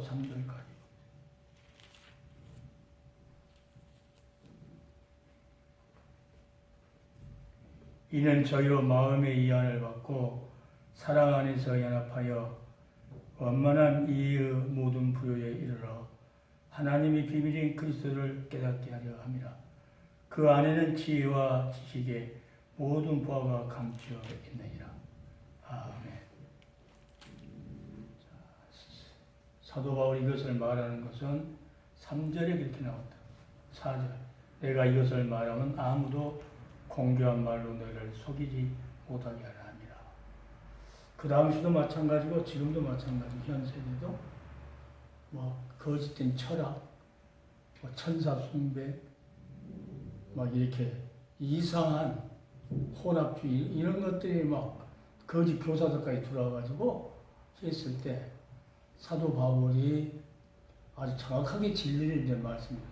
3절까지. 이는 저희로 마음의 이안을 받고 사랑 안에서 연합하여 원만한 이의 모든 부요에 이르러 하나님의 비밀인 그리스도를 깨닫게 하려 함이라. 그 안에는 지혜와 지식의 모든 보화가 감추어 있느니라. 아멘. 사도 바울이 이것을 말하는 것은 3절에 그렇게 나왔다. 4절. 내가 이것을 말하면 아무도 공교한 말로 너희를 속이지 못하게 하라 함이라. 그 당시도 마찬가지고 지금도 마찬가지. 현 세대도 거짓된 철학, 천사 숭배, 이렇게 이상한 혼합주의 이런 것들이 거짓 교사들까지 들어와가지고 했을 때 사도 바울이 아주 정확하게 진리를 이제 말씀입니다.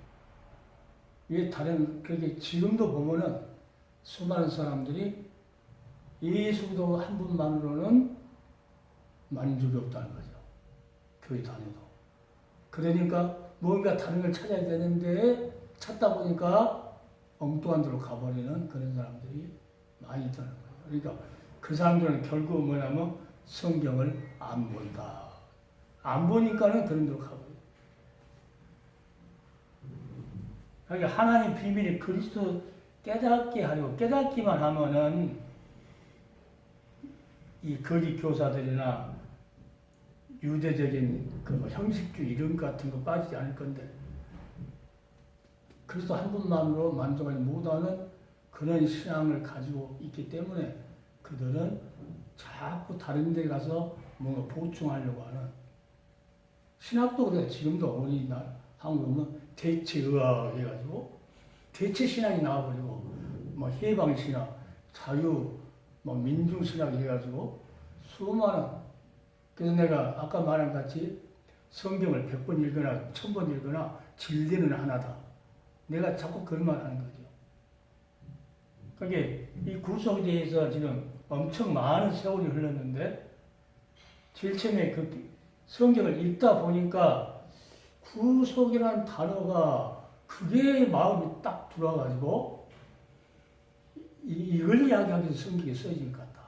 왜 그렇게 지금도 보면은 수많은 사람들이 예수도 한 분만으로는 만족이 없다는 거죠. 교회 다녀도. 그러니까 뭔가 다른 걸 찾아야 되는데 찾다 보니까 엉뚱한 데로 가버리는 그런 사람들이 많이 있다는 거예요. 그러니까 그 사람들은 결국 뭐냐면 성경을 안 본다. 안 보니까는 그런 데로 가버려요. 그러니까 하나님 비밀이 그리스도 깨닫게 하려고 깨닫기만 하면은 이 거짓 교사들이나 유대적인 형식주의 이런 것 같은 거 빠지지 않을 건데 그리스도 한 분만으로 만족하지 못하는 그런 신앙을 가지고 있기 때문에 그들은 자꾸 다른 데 가서 뭔가 보충하려고 하는 신학도 그래. 지금도 우리나라 한국 보면 대체의학 해가지고 대체신학이 나와버리고 해방신학, 자유, 민중신학 해가지고 수많은 그래서 내가 아까 말한 같이 성경을 100번 읽거나 1000번 읽거나 진리는 하나다. 내가 자꾸 그런 말 하는 거죠. 그게 이 구속에 대해서 지금 엄청 많은 세월이 흘렀는데 제일 처음에 그 성경을 읽다 보니까 구속이라는 단어가 그게 마음이 딱 들어와가지고 이걸 이야기하기 위해서 성경에 써진 것 같다.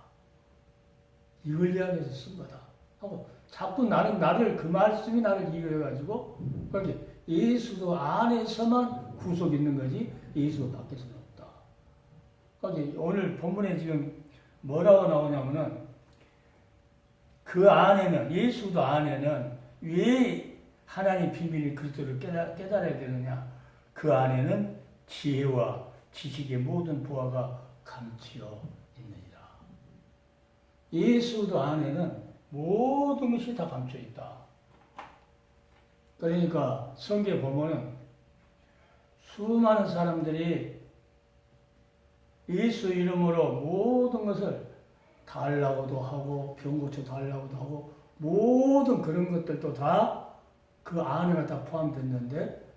이걸 이야기해서 쓴 거다. 하고 자꾸 나를 그 말씀이 나를 이겨가지고 그러니까 예수도 안에서만 구속이 있는 거지 예수 밖에서는 없다. 그러니까 오늘 본문에 지금 뭐라고 나오냐면은 그 안에는 예수도 안에는 왜 하나님 비밀이 그리스도를 깨달아야 되느냐? 그 안에는 지혜와 지식의 모든 보화가 감추어 있느니라. 예수도 안에는 모든 것이 다 감춰 있다. 그러니까 성경에 보면은 수많은 사람들이 예수 이름으로 모든 것을 달라고도 하고 병 고쳐 달라고도 하고 모든 그런 것들도 다 그 안에 다 포함됐는데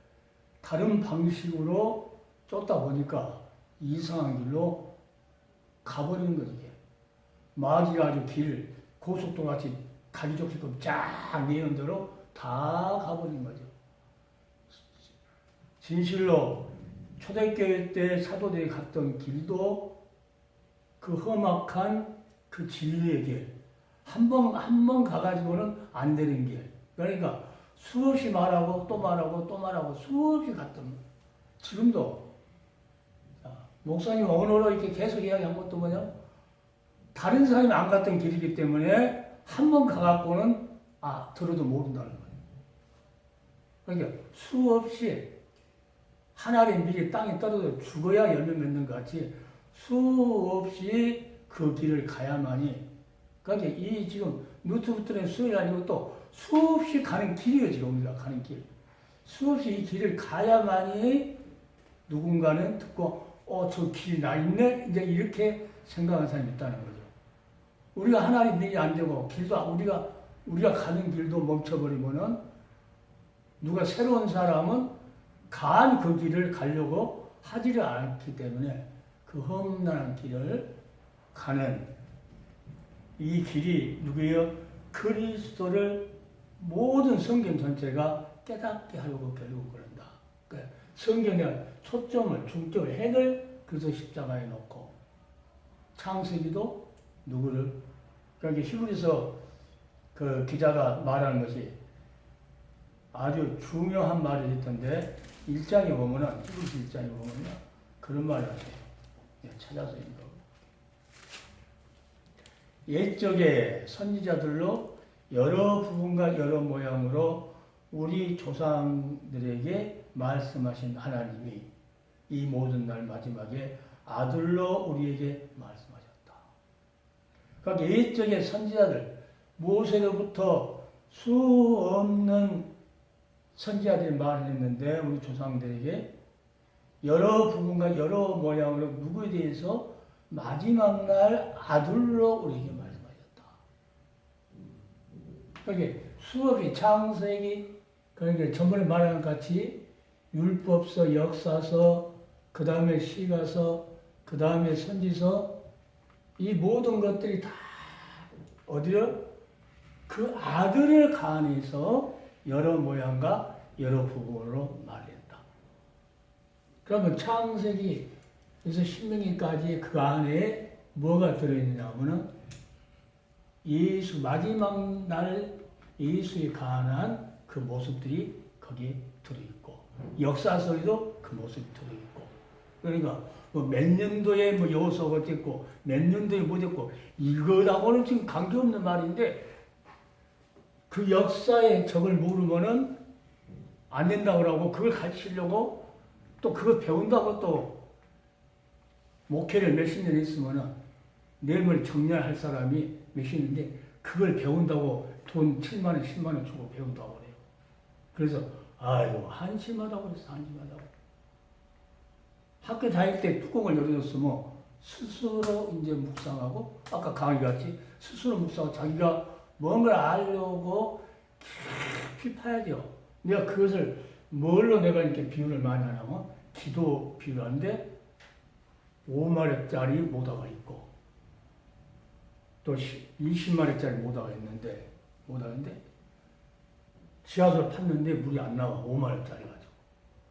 다른 방식으로 쫓다 보니까 이상한 길로 가버리는 거지. 마귀가 아주 길 고속도로 같이 가기 좋게끔 쫙 내는 대로 다 가버린 거죠. 진실로 초대교회 때 사도들이 갔던 길도 그 험악한 그 진리의 길, 한 번 가가지고는 안 되는 길. 그러니까 수없이 말하고 또 말하고 또 말하고 수없이 갔던 지금도 목사님 언어로 이렇게 계속 이야기한 것도 뭐냐? 다른 사람이 안 갔던 길이기 때문에 한 번 가갖고는 들어도 모른다는 거예요. 그러니까 수없이 하나의 밀이 땅에 떨어져 죽어야 열매 맺는 것 같이 수없이 그 길을 가야만이 그러니까 이 지금 노트북들의 수업이 아니고 또 수없이 가는 길이에요. 지금 우리가 가는 길. 수없이 이 길을 가야만이 누군가는 듣고 저 길이 나 있네? 이제 이렇게 생각하는 사람이 있다는 거죠. 우리가 하나님 밀이 안 되고 길도 우리가 가는 길도 멈춰버리면은 누가 새로운 사람은 간 그 길을 가려고 하지를 않기 때문에 그 험난한 길을 가는 이 길이 누구예요? 그리스도를 모든 성경 전체가 깨닫게 하려고 결국 그런다. 그러니까 성경의 초점을, 중점을, 핵을 그래서 십자가에 놓고 창세기도 누구를, 그러니까 히브리서 그 기자가 말하는 것이 아주 중요한 말이 있던데 1장에 보면은, 히브리서 1장에 보면요 그런 말을 하세요. 찾아서 읽어. 옛적의 선지자들로 여러 부분과 여러 모양으로 우리 조상들에게 말씀하신 하나님이 이 모든 날 마지막에 아들로 우리에게 말씀하셨다. 그러니까 옛적의 선지자들, 모세로부터 수 없는 선지자들이 말을 했는데 우리 조상들에게 여러 부분과 여러 모양으로 누구에 대해서 마지막 날 아들로 우리에게 말씀하셨다. 그러니까 수업이 창세기, 그러니까 전번에 말한 것 같이 율법서, 역사서, 그 다음에 시가서, 그 다음에 선지서, 이 모든 것들이 다 어디로? 그 아들을 간해서 여러 모양과 여러 부분으로 말했다. 그러면 창세기에서 신명기까지 그 안에 뭐가 들어있느냐 하면은 예수, 마지막 날 예수에 관한 그 모습들이 거기에 들어있고, 역사서에도 그 모습이 들어있고, 그러니까 뭐 몇 년도에 뭐 여호수아가 어땠고, 몇 년도에 뭐 됐고, 이거하고는 지금 관계없는 말인데, 그 역사의 적을 모르면은 안 된다고 그러고, 그걸 가르치려고 또 그걸 배운다고 또 목회를 몇십 년 했으면은 내일 모레 정년할 사람이 몇십인데 그걸 배운다고 돈 7만 원, 10만 원 주고 배운다고 그래요. 그래서 아이고 한심하다고 그랬어. 한심하다고. 학교 다닐 때 뚜껑을 열어줬으면 스스로 이제 묵상하고, 아까 강의 같이 스스로 묵상하고 자기가 뭔가를 알려고 깊이 파야죠. 내가 그것을 뭘로 내가 이렇게 비유를 많이 하냐면 기도 비유를 하는데 5마력짜리 모다가 있고 또 20마력짜리 모다가 있는데, 모다인데 지하수를 팠는데 물이 안 나와. 5마력짜리 가지고.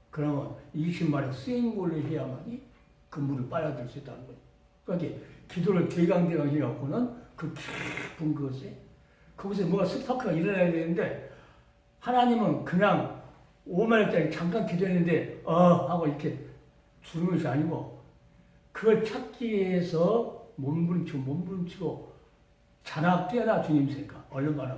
그러면 20마력 쓰인 걸로 해야만이 그 물을 빨아들일 수 있다는 거죠. 그러니까 기도를 대강대강 해갖고는 그 깊은 것에 거기서 뭐가 스파크가 일어나야 되는데, 하나님은 그냥 5마력짜리 잠깐 기도했는데 하고 이렇게 주는 것이 아니고, 그걸 찾기 위해서 몸부림치고 자나 깨나 주님 생각. 얼마나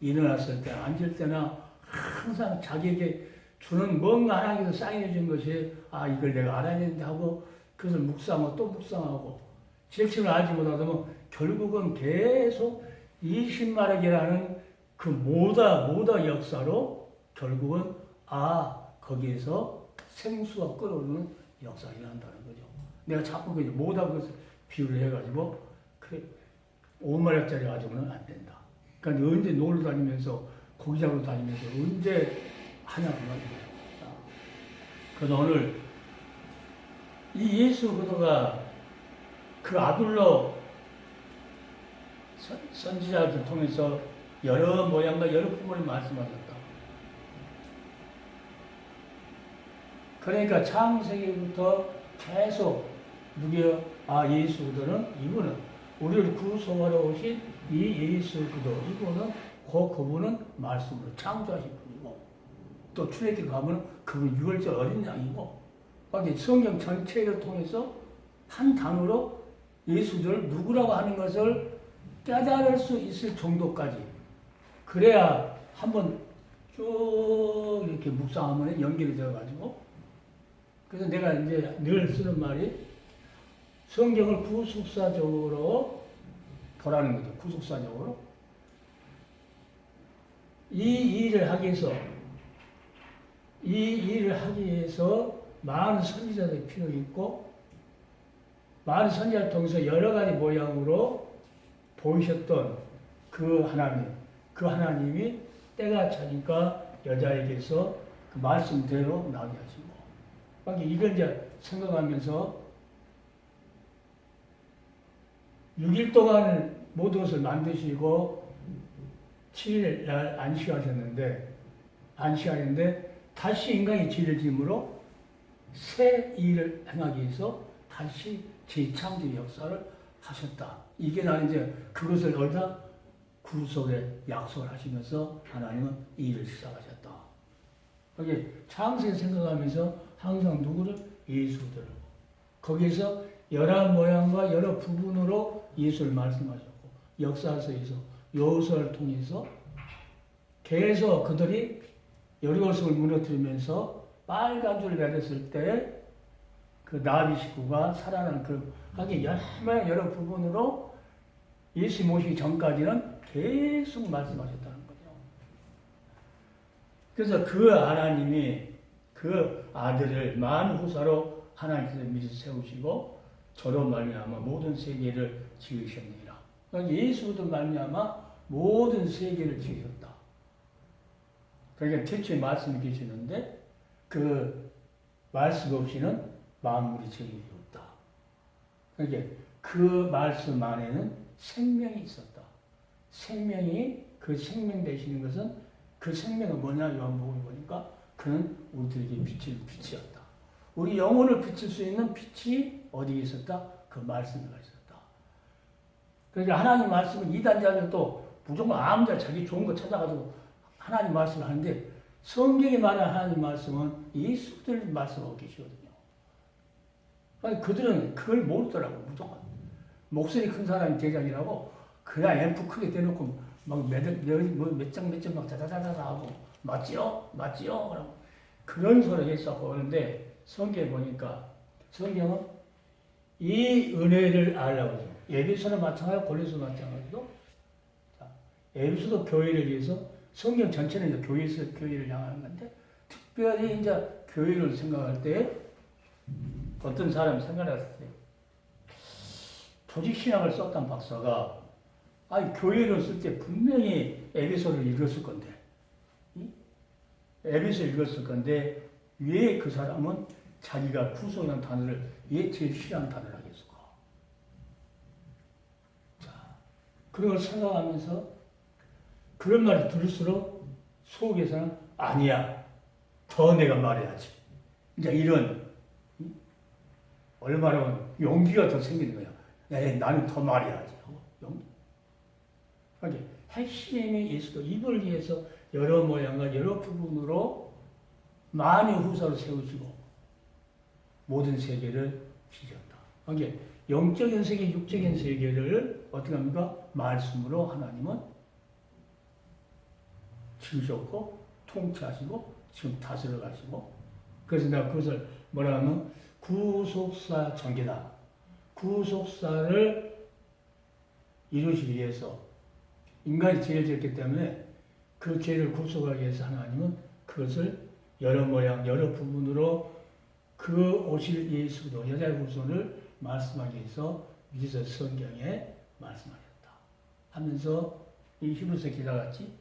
일어났을 때, 앉을 때나 항상 자기에게 주는 뭔가 하나님께서 사인해 준 것이 이걸 내가 알아야 되는데 하고 그것을 묵상하고 또 묵상하고 질침을 알지 못하면 결국은 계속 20마력이라는 그 모다 역사로 결국은 거기에서 생수가 끓어오르는 역사가 일어난다는 거죠. 내가 자꾸 그 모다 것을 비유를 해가지고 그래 5마력짜리 가지고는 안 된다. 그러니까 언제 놀러 다니면서 고기 잡으러 다니면서 언제 하냐고 말이야. 그래서 오늘 이 예수 그리스도가 그 아들로 선지자들 통해서 여러 모양과 여러 부분을 말씀하셨다. 그러니까 창세기부터 계속 누구요? 예수 그리스도는 이분은 우리를 구속하러 오신 이 예수 그리스도, 이분은 그분은 말씀으로 창조하신 분이고, 또 출애굽기 가면 그분 유월절 어린 양이고, 성경 전체를 통해서 한 단어로 예수를 누구라고 하는 것을 깨달을 수 있을 정도까지, 그래야 한번 쭉 이렇게 묵상하면 연결이 되어가지고, 그래서 내가 이제 늘 쓰는 말이 성경을 구속사적으로 보라는 거죠. 구속사적으로. 이 일을 하기 위해서 많은 선지자들이 필요 있고, 많은 선지자를 통해서 여러 가지 모양으로 보이셨던 그 하나님이 때가 차니까 여자에게서 그 말씀대로 나게 하시고, 그러니까 이걸 이제 생각하면서 6일 동안 모든 것을 만드시고 7일 날 안식하셨는데 다시 인간이 죄를 지음으로 새 일을 행하기 위해서 다시 재창조 역사를 하셨다. 이게 나는 이제 그것을 어디다 구속에 약속을 하시면서 하나님은 이 일을 시작하셨다. 여기 창세기 생각하면서 항상 누구를? 예수들을. 거기에서 여러 모양과 여러 부분으로 예수를 말씀하셨고 역사서에서 요소를 통해서 계속 그들이 여리고성을 무너뜨리면서 빨간 줄을 맺었을 때 그 나비 식구가 살아난 그 하게 여러 부분으로 예수 모시기 전까지는 계속 말씀하셨다는 거죠. 그래서 그 하나님이 그 아들을 만후사로 하나님께서 미리 세우시고 저로 말미암아 모든 세계를 지으셨느니라. 그러니까 예수도 말미암아 모든 세계를 지으셨다. 그러니까 태초에 말씀이 계시는데 그 말씀 없이는 만물이 정립이 없다. 그러니까 그 말씀 안에는 생명이 있었다. 생명이 그 생명 되시는 것은 그 생명은 뭐냐? 요한복음에 보니까 그는 우리들에게 빛이었다. 우리 영혼을 비칠 수 있는 빛이 어디에 있었다? 그 말씀에 있었다. 그러니까 하나님 말씀은 이단자들도 무조건 아무데나 자기 좋은 거 찾아가지고 하나님 말씀을 하는데 성경에 말하는 하나님 말씀은 예수들 말씀하고 계시거든요. 아니, 그들은 그걸 모르더라고, 무조건. 목소리 큰 사람이 대장이라고 그냥 앰프 크게 대놓고 막 몇 장 막 자자자자 하고 맞지요? 맞지요? 그러고 그런 소리 했었고 그런데 성경에 보니까 성경은 이 은혜를 알라고 해요. 에베소는 마찬가지고 골로새도 마찬가지고 에베소도 교회를 위해서 성경 전체는 이제 교회를 향하는 건데 특별히 이제 교회를 생각할 때 어떤 사람이 생각했어요. 조직신학을 썼던 박사가 교회를 쓸 때 분명히 에베소를 읽었을 건데 에베소를 읽었을 건데 왜 그 사람은 자기가 구속이라는 단어를 왜 제일 싫어하는 단어를 하겠을까? 자, 그런 걸 생각하면서 그런 말을 들을수록 속에서는 아니야. 더 내가 말해야지. 이제 이런 얼마나 용기가 더 생기는 거야. 야, 나는 더 말해야지. 용기. 그러니까 핵심이 예수도 입을 위해서 여러 모양과 여러 부분으로 많은 후사를 세우시고 모든 세계를 지셨다. 그러니까 영적인 세계, 육적인 세계를 어떻게 합니까? 말씀으로 하나님은 지으셨고 통치하시고 지금 다스려 가시고 그래서 내가 그것을 뭐라 하면 구속사 전개다. 구속사를 이루시기 위해서 인간이 죄를 지었기 때문에 그 죄를 구속하기 위해서 하나님은 그것을 여러 모양, 여러 부분으로 그 오실 예수도 여자의 후손을 말씀하기 위해서 미리서 성경에 말씀하셨다. 하면서 이 히브리서 기자같이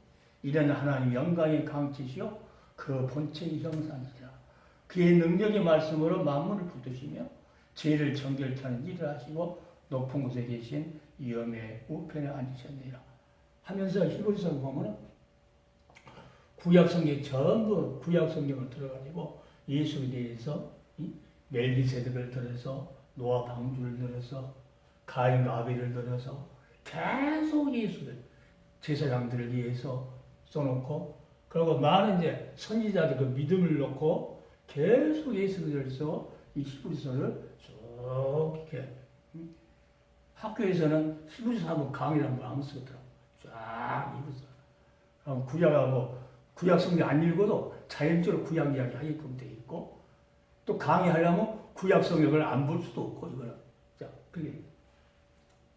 이런 하나님 영광의 강치시요 그 본체의 형상이시라. 그의 능력의 말씀으로 만물을 붙드시며 죄를 정결케 하는 일을 하시고 높은 곳에 계신 위엄의 우편에 앉으셨느니라. 하면서 히브리서 보면 구약 성경 전부 구약 성경을 들어가지고 예수에 대해서 멜기세덱을 들어서 노아 방주를 들어서 가인과 아벨을 들어서 계속 예수를 제사장들을 위해서 써놓고 그리고 많은 이제 선지자들 그 믿음을 놓고 계속 예수를 들어서 이 히브리서를 쭉 이렇게 학교에서는 히브리서 한번 강의를 한번 안 쓰더라고. 쫙 읽었어. 그럼 구약하고 구약 성경 안 읽어도 자연적으로 구약 이야기 하게끔 돼 있고 또 강의하려면 구약 성경을 안 볼 수도 없고 이거는 자 그게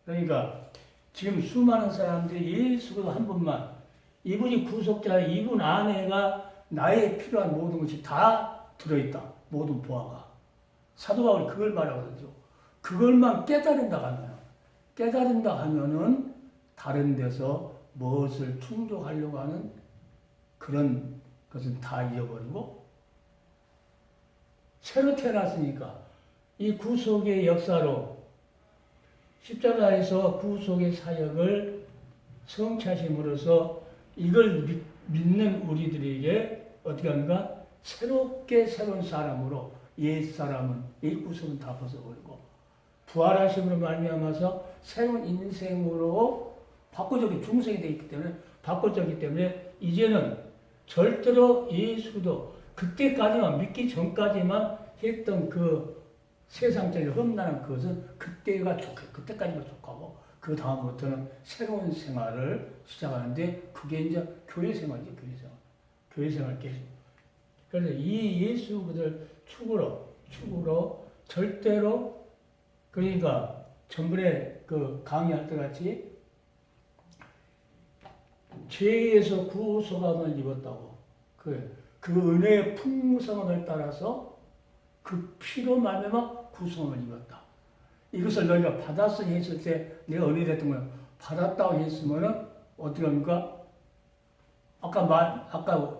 그러니까 지금 수많은 사람들이 예수가 한 분만 이분이 구속자 이분 안에가 나의 필요한 모든 것이 다 들어있다 모든 보아가 사도 바울이 그걸 말하거든요. 그걸만 깨달은다 하면은 다른 데서 무엇을 충족하려고 하는 그런 것은 다 잊어버리고 새로 태어났으니까 이 구속의 역사로 십자가에서 구속의 사역을 성취하심으로써 이걸 믿는 우리들에게 어떻게 하는가? 새롭게 새로운 사람으로 옛사람은 옛구석은 다 벗어버리고 부활하심으로 말미암아서 새로운 인생으로 바꿔졌기 중생이 되어 있기 때문에 바꿔졌기 때문에 이제는 절대로 예수도 그때까지만 믿기 전까지만 했던 그 세상적인 험난한 것은 그때까지만 족하고 그 다음부터는 새로운 생활을 시작하는데 그게 이제 교회 생활이죠. 교회 생활 계속. 그래서 이 예수 그들 축으로 절대로 그러니까 전번에 그 강의할 때 같이 죄에서 구속함을 입었다고 그 은혜의 풍성함을 따라서 그 피로 말미암아 구속함을 입었다. 이것을 너희가 받았으니 했을 때 내가 은혜 됐던 거야. 받았다고 했으면은 어떻게 합니까? 아까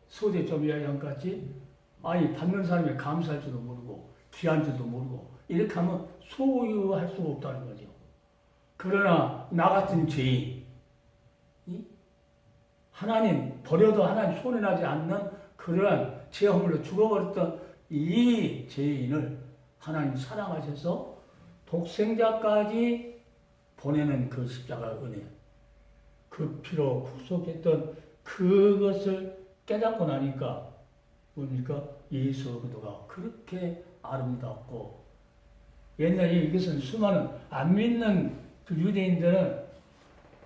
소재 좀 이야기한 것 같이 아니 받는 사람이 감사할 줄도 모르고 귀한 줄도 모르고 이렇게 하면 소유할 수가 없다는 거죠. 그러나 나 같은 죄인 하나님 버려도 하나님 손해나지 않는 그러한 죄 허물로 죽어버렸던 이 죄인을 하나님 사랑하셔서 독생자까지 보내는 그 십자가 은혜 그 피로 구속했던 그것을 깨닫고 나니까 뭡니까? 예수 그리스도가 그렇게 아름답고 옛날에 이것은 수많은 안 믿는 그 유대인들은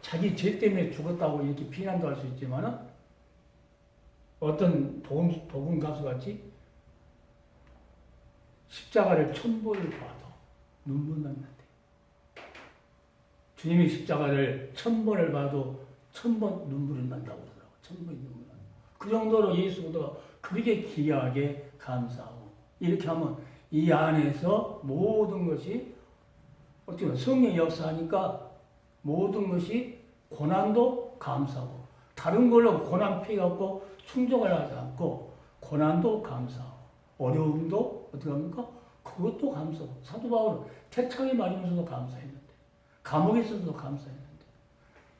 자기 죄 때문에 죽었다고 이렇게 비난도 할 수 있지만은 어떤 복음 가수 같이 십자가를 1000번을 봐도 눈물 난다. 주님이 십자가를 1000번을 봐도 1000번 눈물이 난다고 그러더라고요. 1000번이 눈물 난다. 그 정도로 예수 그리스도가 그렇게 귀하게 감사하고 이렇게 하면 이 안에서 모든 것이 어떻게 보면 성령의 역사하니까 모든 것이 고난도 감사하고 다른 걸로 고난 피해갖고 충족을 하지 않고 고난도 감사하고 어려움도 어떻게 합니까? 그것도 감사하고 사도 바울은 태창에 맞으면서도 감사했는데 감옥에 있어서도 감사했는데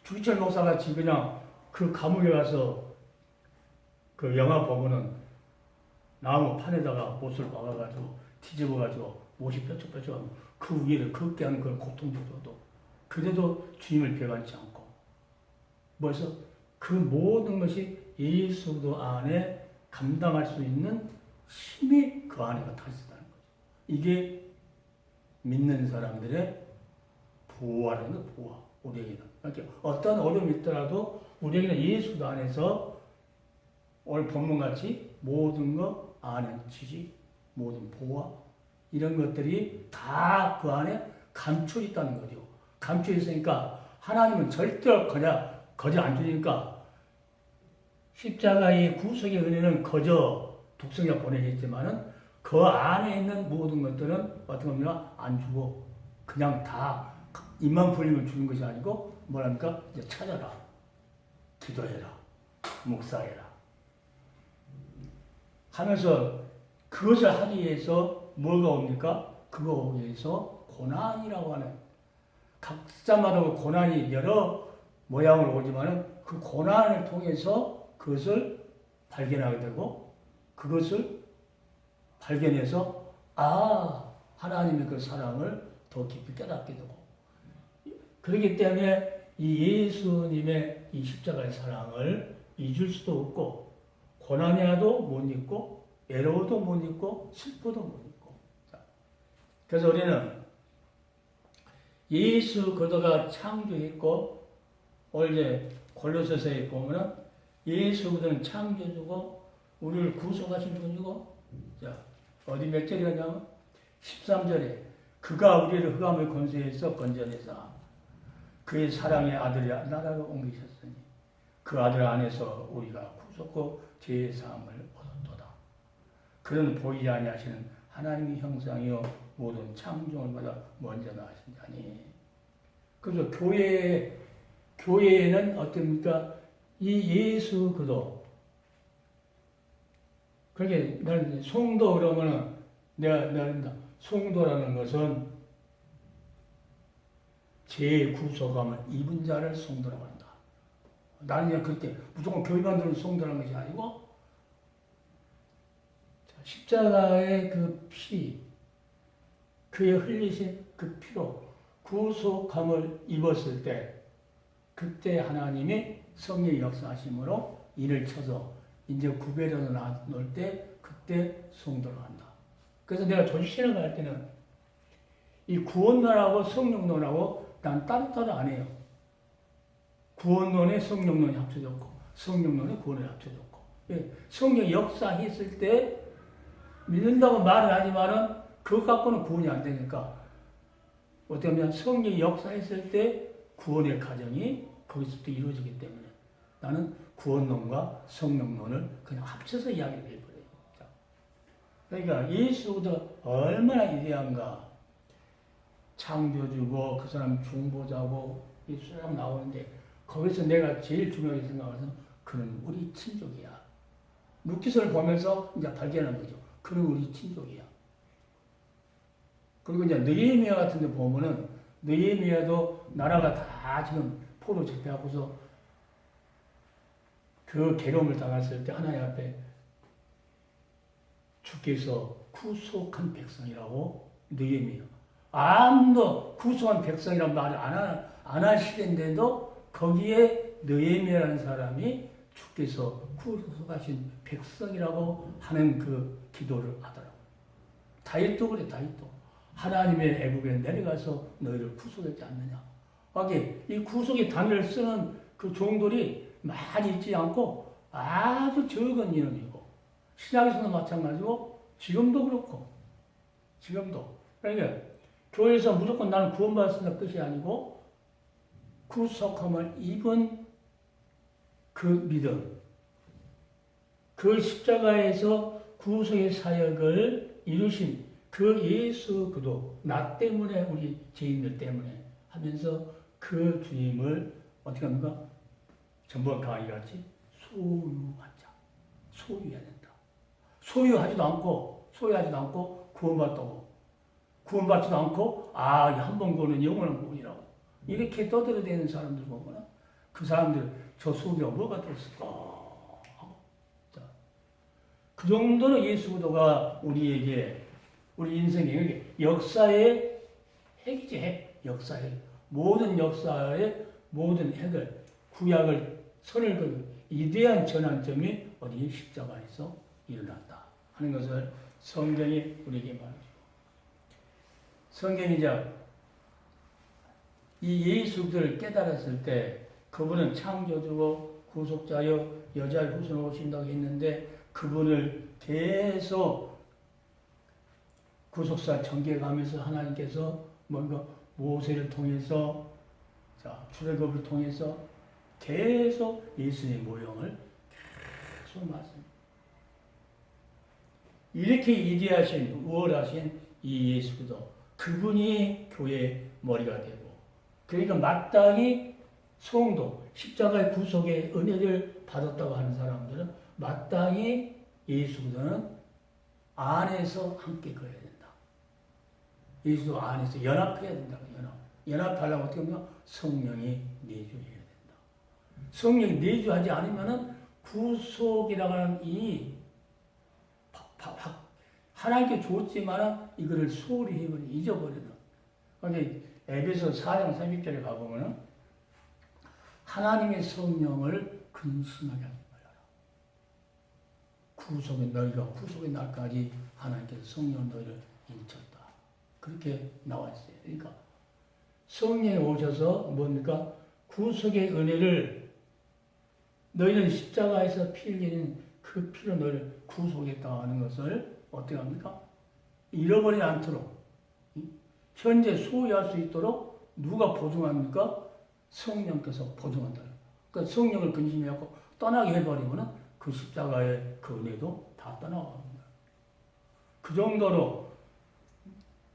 주기철 목사같이 그냥 그 감옥에 가서 그 영화 보면은 나무 판에다가 못을 박아가지고 뒤집어가지고 못이 뾰족뾰족하면 그 위를 걷게 하는 그런 고통도 줘도 그래도 주님을 배반치 않고 뭐해서 그 모든 것이 예수 그리스도 안에 감당할 수 있는 힘이 그 안에 다 있다는 거죠. 이게 믿는 사람들의 보호라는 거, 보호. 우리에게는. 그러니까 어떤 어려움이 있더라도 우리에게는 예수 안에서 오늘 본문같이 모든 것 안에 지지, 모든 보호 이런 것들이 다 그 안에 감춰 있다는 거죠. 감춰 있으니까 하나님은 절대로 거저 안 주니까 십자가의 구속의 은혜는 거저 독생자 보내겠지만은 그 안에 있는 모든 것들은 어떻게 보면 안 주고 그냥 다 입만 벌리면 주는 것이 아니고 뭐랍니까? 이제 찾아라, 기도해라, 묵상해라 하면서 그것을 하기 위해서 뭐가 옵니까? 그거 위해서 고난이라고 하는 각자마다 고난이 여러 모양으로 오지만은 그 고난을 통해서 그것을 발견하게 되고 그것을 발견해서 하나님의 그 사랑을 더 깊이 깨닫게 되고 그렇기 때문에 이 예수님의 이 십자가의 사랑을 잊을 수도 없고 고난이 와도 못 잊고 외로워도 못 잊고 슬퍼도 못 잊고 그래서 우리는 예수 그리스도가 창조했고 오늘 이제 골로새서에 보면은 예수 그리스도는 창조주고 우리를 구속하신 분이고 자 어디 몇 절이 가냐면 13절에 그가 우리를 흑암의 권세에서 건져내사 그의 사랑의 아들이 나라로 옮기셨으니 그 아들 안에서 우리가 구속고 죄의 사함을 얻었도다. 그는 보이지 아니하시는 하나님의 형상이요 모든 창조를 받아 먼저 나신 자니. 그래서 교회에는 어떻습니까? 이 예수 그리스도. 그렇게 나는 송도 그러면은 내가 송도라는 것은 죄의 구속함을 입은 자를 송도라고 한다. 나는 그냥 그렇게 무조건 교회만 들은 성도라는 것이 아니고 십자가의 그 피, 그의 흘리신 그 피로 구속함을 입었을 때 그때 하나님이 성령의 역사하심으로 이를 쳐서 이제 구별해서 나눌 때 그때 성도로 한다. 그래서 내가 조직신을 갈 때는 이 구원론하고 성령론하고 난 따로따로 안 해요. 구원론에 성령론이 합쳐졌고 성령론에 구원이 합쳐졌고 성령이 역사했을 때 믿는다고 말을 하지만은 그것 갖고는 구원이 안 되니까 어떻게 보면 성령이 역사했을 때 구원의 과정이 거기서부터 이루어지기 때문에 나는 구원론과 성령론을 그냥 합쳐서 이야기를 해버려요. 그러니까 예수가 얼마나 위대한가. 창조주고 그 사람 중보자고 쭉 나오는데 거기서 내가 제일 중요하게 생각해서 그는 우리 친족이야. 루키서를 보면서 이제 발견한 거죠. 그는 우리 친족이야. 그리고 이제 느헤미야 같은 데 보면은 느헤미야도 나라가 다 지금 포로 잡혀갖고서 그 괴로움을 당했을 때 하나님 앞에 주께서 구속한 백성이라고 느헤미야. 아무도 구속한 백성이라는 말을 안 하시는데도 거기에 느헤미야라는 사람이 주께서 구속하신 백성이라고 하는 그 기도를 하더라고요. 다윗도 그래, 다윗도. 하나님의 애국에 내려가서 너희를 구속하지 않느냐. 하게 이 구속의 단어를 쓰는 그 종들이 많이 있지 않고 아주 적은 인원이고 신약에서도 마찬가지고 지금도 그렇고 지금도. 그러니까 교회에서 무조건 나는 구원받았습니다 뜻이 아니고 구속함을 입은 그 믿음, 그 십자가에서 구속의 사역을 이루신 그 예수 그도 나 때문에 우리 죄인들 때문에 하면서 그 주님을 어떻게 합니까? 전번 강의같이 소유하자. 소유해야 된다. 소유하지도 않고 구원받다고. 구원받지도 않고 한 번 구원은 영원한 구원이라고. 이렇게 떠들어대는 사람들 보면 그 사람들 저 속에 뭐가 들었을까? 그 정도로 예수 그도가 우리에게 우리 인생에 역사의 핵이지 핵. 역사의 모든 역사의 모든 핵을 구약을 선을 그은 이대한 전환점이 어디 십자가에서 일어났다 하는 것을 성경이 우리에게 말해주고 성경이 이제 이 예수를 깨달았을 때 그분은 창조주고 구속자여 여자의 후손으로 오신다고 했는데 그분을 계속 구속사 전개가면서 하나님께서 뭔가 모세를 통해서 출애굽을 통해서 계속 예수의 모형을 계속 말씀. 이렇게 이대하신 우월하신 이 예수도 그분이 교회의 머리가 되고 그러니까 마땅히 성도 십자가의 구속의 은혜를 받았다고 하는 사람들은 마땅히 예수는 안에서 함께 거해야 된다. 예수 안에서 연합해야 된다. 연합하려면 어떻게 하면 성령이 내주해야 된다. 성령이 내주하지 않으면은 구속이라고 하는 이 하나님께 줬지만 이거를 소홀히 해버리는 잊어버리는. 그런데 에베소 4장 30절에 가보면은 하나님의 성령을 근심하게 하지 말라. 구속의 날까지 하나님께서 성령 너희를 인쳤다. 그렇게 나와 있어요. 그러니까 성령이 오셔서 뭡니까? 구속의 은혜를 너희는 십자가에서 피 흘리는 그 피로 너희를 구속했다 하는 것을 어떻게 합니까? 잃어버리지 않도록 현재 소유할 수 있도록 누가 보증합니까? 성령께서 보증한다. 그러니까 성령을 근심해갖고 떠나게 해버리면 그 십자가의 그 은혜도 다 떠나갑니다. 그 정도로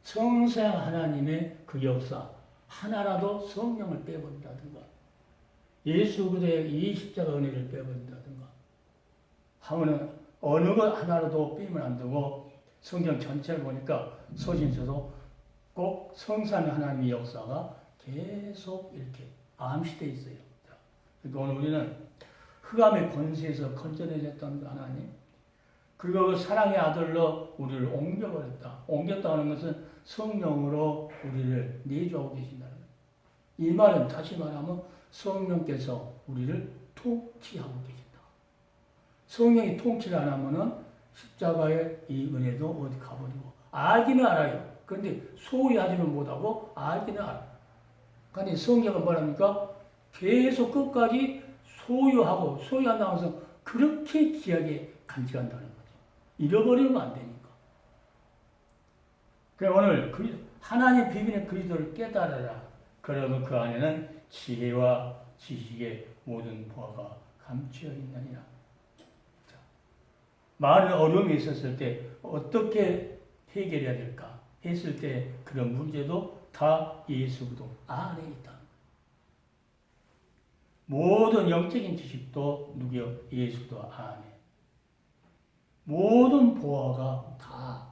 성생 하나님의 그 역사 하나라도 성령을 빼버린다든가 예수 그리스도의 이 십자가 은혜를 빼버린다든가 하면은 어느 것 하나라도 빼면 안 되고 성경 전체를 보니까 서신서도 꼭 성삼위 하나님의 역사가 계속 이렇게 암시되어 있어요. 그러니까 오늘 우리는 흑암의 권세에서 건져내셨다는 거 하나님. 그리고 그 사랑의 아들로 우리를 옮겨버렸다. 옮겼다는 것은 성령으로 우리를 내주하고 계신다는 거예요. 이 말은 다시 말하면 성령께서 우리를 통치하고 계신다. 성령이 통치를 안 하면은 십자가의 이 은혜도 어디 가버리고 알기는 알아요. 그런데 소유하지는 못하고 알기는 알아요. 그런데 성경은 뭐랍니까? 계속 끝까지 소유한다고 해서 그렇게 귀하게 간직한다는 거죠. 잃어버리면 안 되니까. 그래서 오늘 하나님의 비밀의 그리스도를 깨달아라. 그러면 그 안에는 지혜와 지식의 모든 보화가 감추어 있느니라. 많은 어려움이 있었을 때 어떻게 해결해야 될까 했을 때 그런 문제도 다 예수 그리스도 안에 있다. 모든 영적인 지식도 누구요? 예수 그리스도 안에. 모든 보화가 다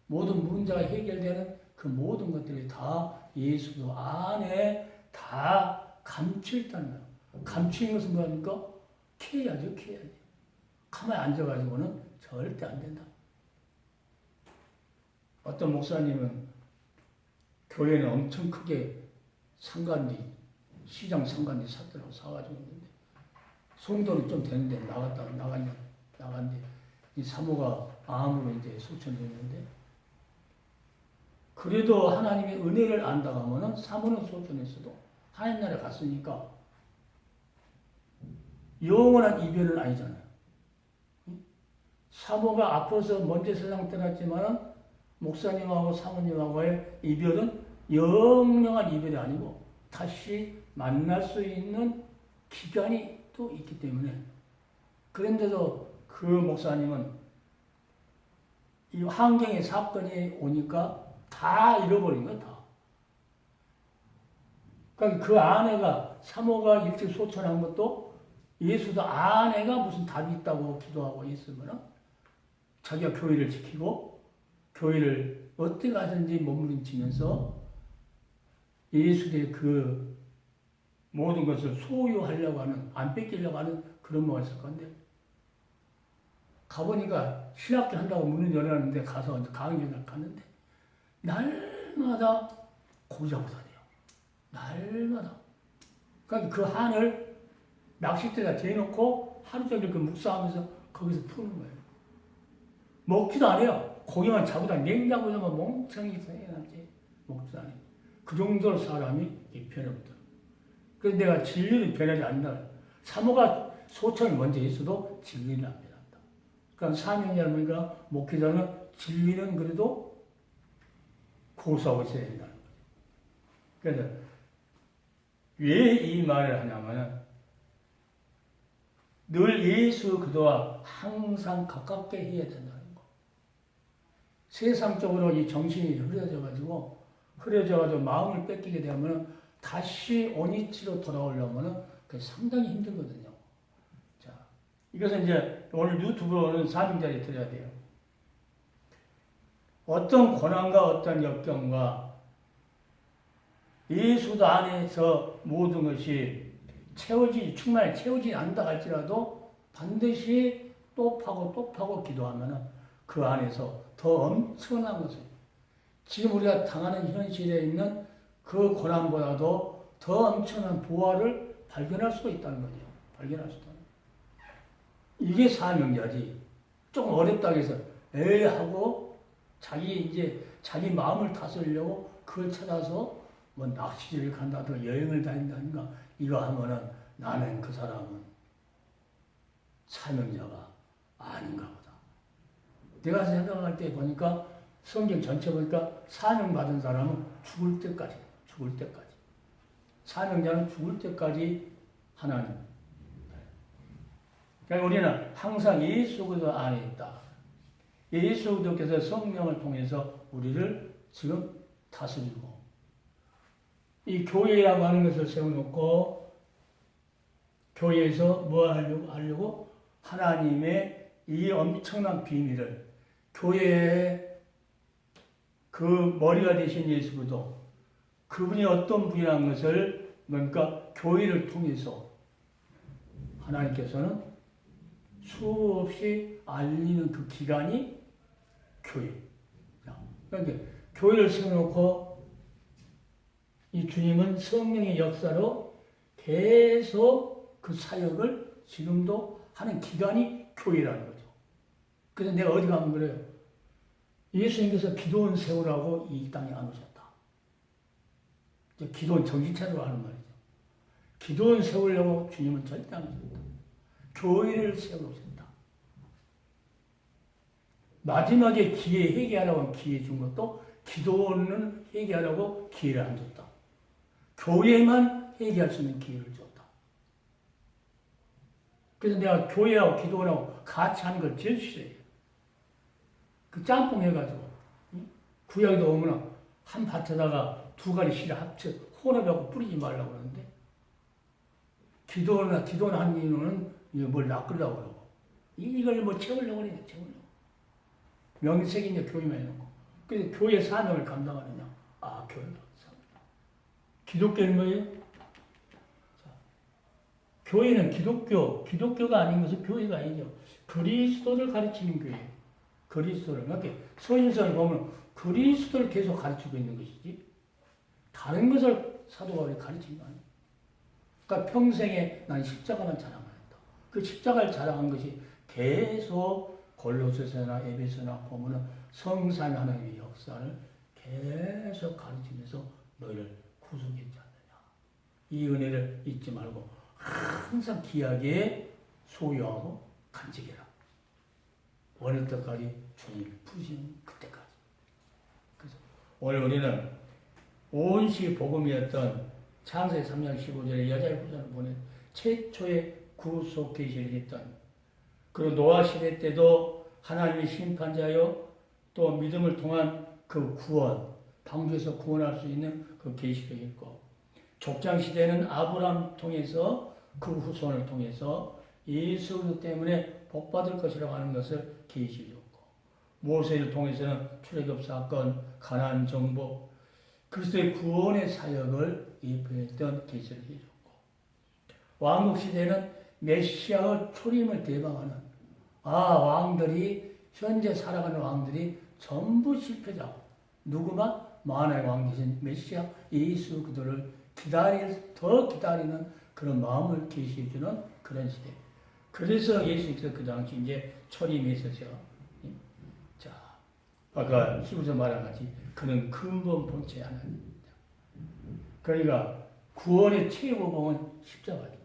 모든 문제가 해결되는 그 모든 것들이 다 예수 그리스도 안에 다 감추어 있다는 거예요. 감추는 것은 뭐합니까? 캐야죠. 가만히 앉아가지고는 절대 안 된다. 어떤 목사님은 교회는 엄청 크게 시장 상간지 샀더라고 사가지고 있는데 송도는 좀 되는데 나갔는데 이 사모가 암으로 이제 소천됐는데 그래도 하나님의 은혜를 안다고 하면은 사모는 소천했어도 하나님 나라에 갔으니까 영원한 이별은 아니잖아요. 사모가 아파서 먼저 세상 떠났지만 목사님하고 사모님하고의 이별은 영영한 이별이 아니고 다시 만날 수 있는 기간이 또 있기 때문에 그런데도 그 목사님은 이 환경의 사건이 오니까 다 잃어버린 거야, 다. 그러니까 그 아내가 사모가 일찍 소천한 것도 예수도 아내가 무슨 답이 있다고 기도하고 있으면 자기가 교회를 지키고 교회를 어떻게 하든지 몸부림치면서 예수의 그 모든 것을 소유하려고 하는, 안 뺏기려고 하는 그런 뭐가 있을 건데 가보니까 신학교 한다고 문을 열었는데 가서 강의를 갔는데 날마다 고기잡고 다녀요. 날마다. 그러니까 그 한을 낚싯대에다 대놓고 하루 종일 그 묵상하면서 거기서 푸는 거예요. 먹지도 안 해요. 고기만 잡으다 냉장고에만 멍청이 해놨지. 먹지도 안 해요. 그 정도로 사람이 변해버려. 그래서 내가 진리는 변하지 않는다. 사모가 소천이 먼저 있어도 진리는 안 변한다. 그러니까 사명자니까 목회자는 진리는 그래도 고수하고 있어야 된다는 거죠. 그래서 왜 이 말을 하냐면 늘 예수 그리스도와 항상 가깝게 해야 된다는 거. 세상적으로 이 정신이 흐려져가지고 마음을 뺏기게 되면 다시 원위치로 돌아오려면 그게 상당히 힘들거든요. 자, 이것은 이제 오늘 유튜브로는 사명자에 드려야 돼요. 어떤 고난과 어떤 역경과 예수 안에서 모든 것이 충만히 채워지지 않는다 할지라도 반드시 또 파고 기도하면 그 안에서 더 엄청난 것을 지금 우리가 당하는 현실에 있는 그 고난보다도 더 엄청난 보화를 발견할 수도 있다는 거죠. 발견할 수도. 이게 사명자지. 좀 어렵다고 해서 에이 하고 자기 마음을 다스리려고 그걸 찾아서 뭐 낚시를 간다든가 여행을 다닌다든가 이거 하면은 나는 그 사람은 사명자가 아닌가 보다. 내가 생각할 때 보니까 성경 전체 보니까 사명 받은 사람은 죽을 때까지. 사명자는 죽을 때까지 하나님. 그러니까 우리는 항상 예수 그리스도 안에 있다. 예수 그리스도께서 성령을 통해서 우리를 지금 다스리고 이 교회라고 하는 것을 세워놓고 교회에서 뭐 하려고 하나님의 이 엄청난 비밀을 교회의 그 머리가 되신 예수 그리스도 그분이 어떤 분이라는 것을 그러니까 교회를 통해서 하나님께서는 수없이 알리는 그 기간이 교회. 그러니까 교회를 세워놓고 이 주님은 성령의 역사로 계속 그 사역을 지금도 하는 기간이 교회라는 거죠. 그래서 내가 어디 가면 그래요. 예수님께서 기도원 세우라고 이 땅에 안 오셨다. 기도원 정신차리로 하는 말이죠. 기도원 세우려고 주님은 절대 안 오셨다. 교회를 세우러 오셨다. 마지막에 기회 회개하라고 기회 준 것도 기도원은 회개하라고 기회를 안 줬다. 교회만 회개할 수 있는 기회를 줬다. 그래서 내가 교회하고 기도원하고 같이 하는 걸 제일 싫어해요. 그 짬뽕 해가지고 구약에도 오면 한 밭에다가 두 가지 씨를 합쳐 혼합하고 뿌리지 말라고 그러는데 기도나 한 이유는 뭘 낚으려고 그러고 이걸 뭐 채우려고 그래요. 채우려고. 명색이 이제 교회만 해놓고 그래서 교회 사명을 감당하느냐? 아, 교회가 기독교는 뭐예요? 자, 교회는 기독교가 아닌 것은 교회가 아니죠. 그리스도를 가르치는 교회. 그리스도를. 이렇게 서신서를 보면 그리스도를 계속 가르치고 있는 것이지 다른 것을 사도 바울이 가르치는 거 아니에요. 그러니까 평생에 난 십자가만 자랑을 했다. 그 십자가를 자랑한 것이 계속 골로새서나 에베소나 보면은 성삼위 하나님의 역사를 계속 가르치면서 너희를 구속했지 않느냐. 이 은혜를 잊지 말고 항상 귀하게 소유하고 간직해라. 어느 때까지 주님 부르시는 그때까지. 그래서 오늘 우리는 온시 복음이었던 창세기 3장 15절에 여자의 후손을 보낸 최초의 구속 계시를 했던 그리고 노아 시대 때도 하나님의 심판자요 또 믿음을 통한 그 구원 방주에서 구원할 수 있는 그 계시를 했고 족장 시대는 아브라함 통해서 그 후손을 통해서 예수 그리스도 때문에 복받을 것이라고 하는 것을 계시했고 모세를 통해서는 출애굽 사건, 가나안 정복, 그리스도의 구원의 사역을 예표했던 계시를 해줬고 왕국 시대는 메시아의 초림을 대방하는 왕들이 현재 살아가는 왕들이 전부 실패자고 누구만 만화의 왕 대신 메시아 예수 그들을 더 기다리는 그런 마음을 계시해주는 그런 시대. 그래서 예수님께서 그 당시 이제 초림했었죠. 자, 아까 히브리서 말한 같이 그는 근본 본체 하나님입니다. 그러니까 구원의 최고봉은 십자가죠.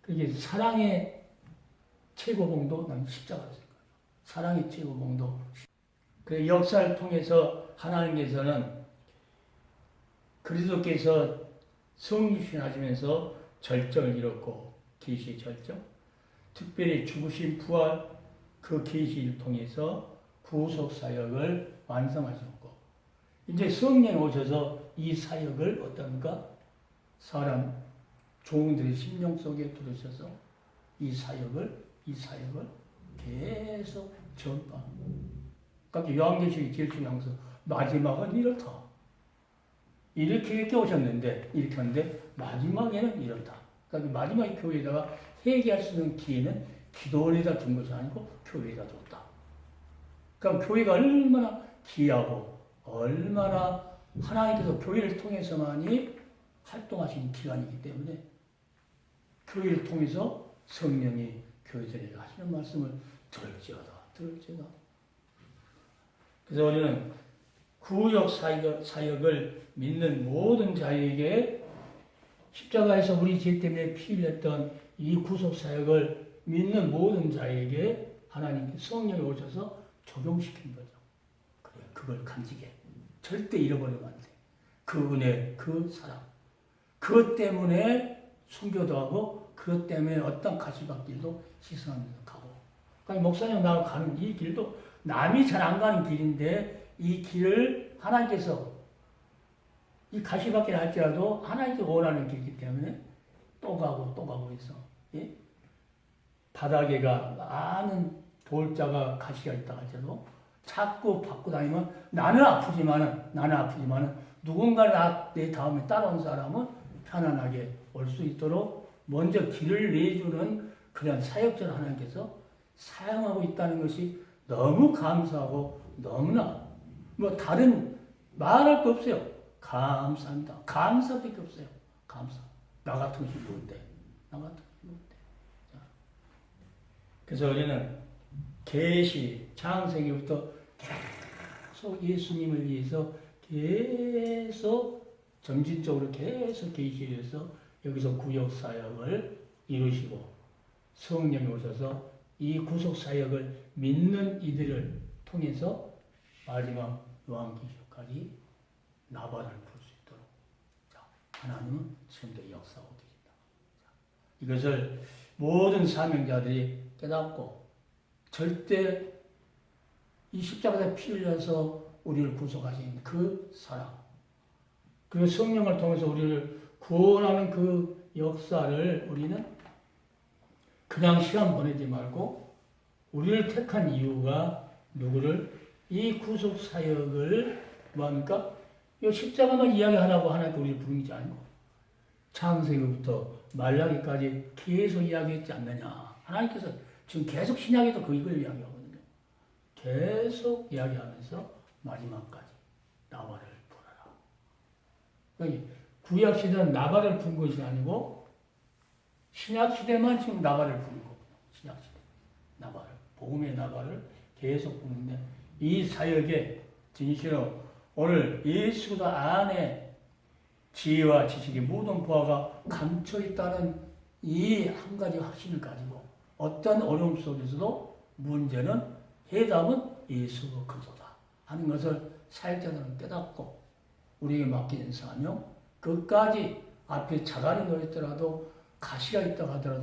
그게 사랑의 최고봉도 난 십자가였을 거예요. 사랑의 최고봉도. 그 역사를 통해서 하나님께서는 그리스도께서 성육신하시면서 절정을 이뤘고 계시의 절정, 특별히 죽으신 부활 그 계시를 통해서 구속 사역을 완성하셨고 이제 성령이 오셔서 이 사역을 어떤가 사람 종들의 심령 속에 들으셔서 이 사역을 계속 전파하고 그러니까 요한계시록이 제일 중요한 것은 마지막은 이렇다. 이렇게 오셨는데 이렇게 하는데 마지막에는 이렇다. 그러니까 마지막에 교회에다가 회개할 수 있는 기회는 기도원에다 준 것이 아니고 교회에다 줬다. 그럼 교회가 얼마나 귀하고 얼마나 하나님께서 교회를 통해서만이 활동하시는 기간이기 때문에 교회를 통해서 성령이 교회들에게 하시는 말씀을 들을지어다. 그래서 우리는 구역 사역을 믿는 모든 자에게 십자가에서 우리 죄 때문에 피 흘렸던 이 구속 사역을 믿는 모든 자에게 하나님께 성령이 오셔서 적용시킨 거죠. 그래, 그걸 간직해. 절대 잃어버리면 안 돼. 그 은혜, 그 사랑. 그것 때문에 순교도 하고 그것 때문에 어떤 가시밭길도 희생하면서 가고. 그러니까 목사님 나하고 가는 이 길도 남이 잘 안 가는 길인데 이 길을 하나님께서 이 가시밭길 할지라도 하나님께서 원하는 길이기 때문에 또 가고 해서 예? 바닥에가 많은 돌자가 가시가 있다 할지라도 자꾸 받고 다니면 나는 아프지만은 누군가 내 다음에 따라온 사람은 편안하게 올 수 있도록 먼저 길을 내주는 그런 사역자를 하나님께서 사용하고 있다는 것이 너무 감사하고 너무나 뭐 다른 말할 거 없어요. 감사합니다. 감사밖에 없어요. 감사. 나 같은 것이 뭔데? 나 같은 것이 뭔데? 자. 그래서 우리는 계시 창세기부터 계속 예수님을 위해서 계속 점진적으로 계속 계시해서 여기서 구역사역을 이루시고 성령이 오셔서 이 구속사역을 믿는 이들을 통해서 마지막 요한계시록까지 나발을 풀 수 있도록 자, 하나님은 지금도 역사하고 계신다. 자, 이것을 모든 사명자들이 깨닫고 절대 이 십자가에 피 흘려서 우리를 구속하신 그 사랑, 그 성령을 통해서 우리를 구원하는 그 역사를 우리는 그냥 시간 보내지 말고 우리를 택한 이유가 누구를 이 구속 사역을 뭐합니까? 이 십자가만 이야기하라고 하나님께 우리를 부르는 게 아니고 창세기부터 말라기까지 계속 이야기했지 않느냐. 하나님께서 지금 계속 신약에도 이걸 이야기하거든요. 계속 이야기하면서 마지막까지 나발을 풀어라. 여기 구약 시대는 나발을 푼 것이 아니고 신약 시대만 지금 나발을 푸는 거거든요. 신약 시대 나발을 복음의 나발을 계속 푸는데 이 사역에 진실로 오늘 예수가 안에 지혜와 지식의 모든 보화가 감춰 있다는 이 한 가지 확신을 가지고 어떤 어려움 속에서도 문제는 해답은 예수 그리스도다 하는 것을 사역자들은 깨닫고 우리에게 맡긴 사명 끝까지 앞에 자갈이 놓였더라도 가시가 있다고 하더라도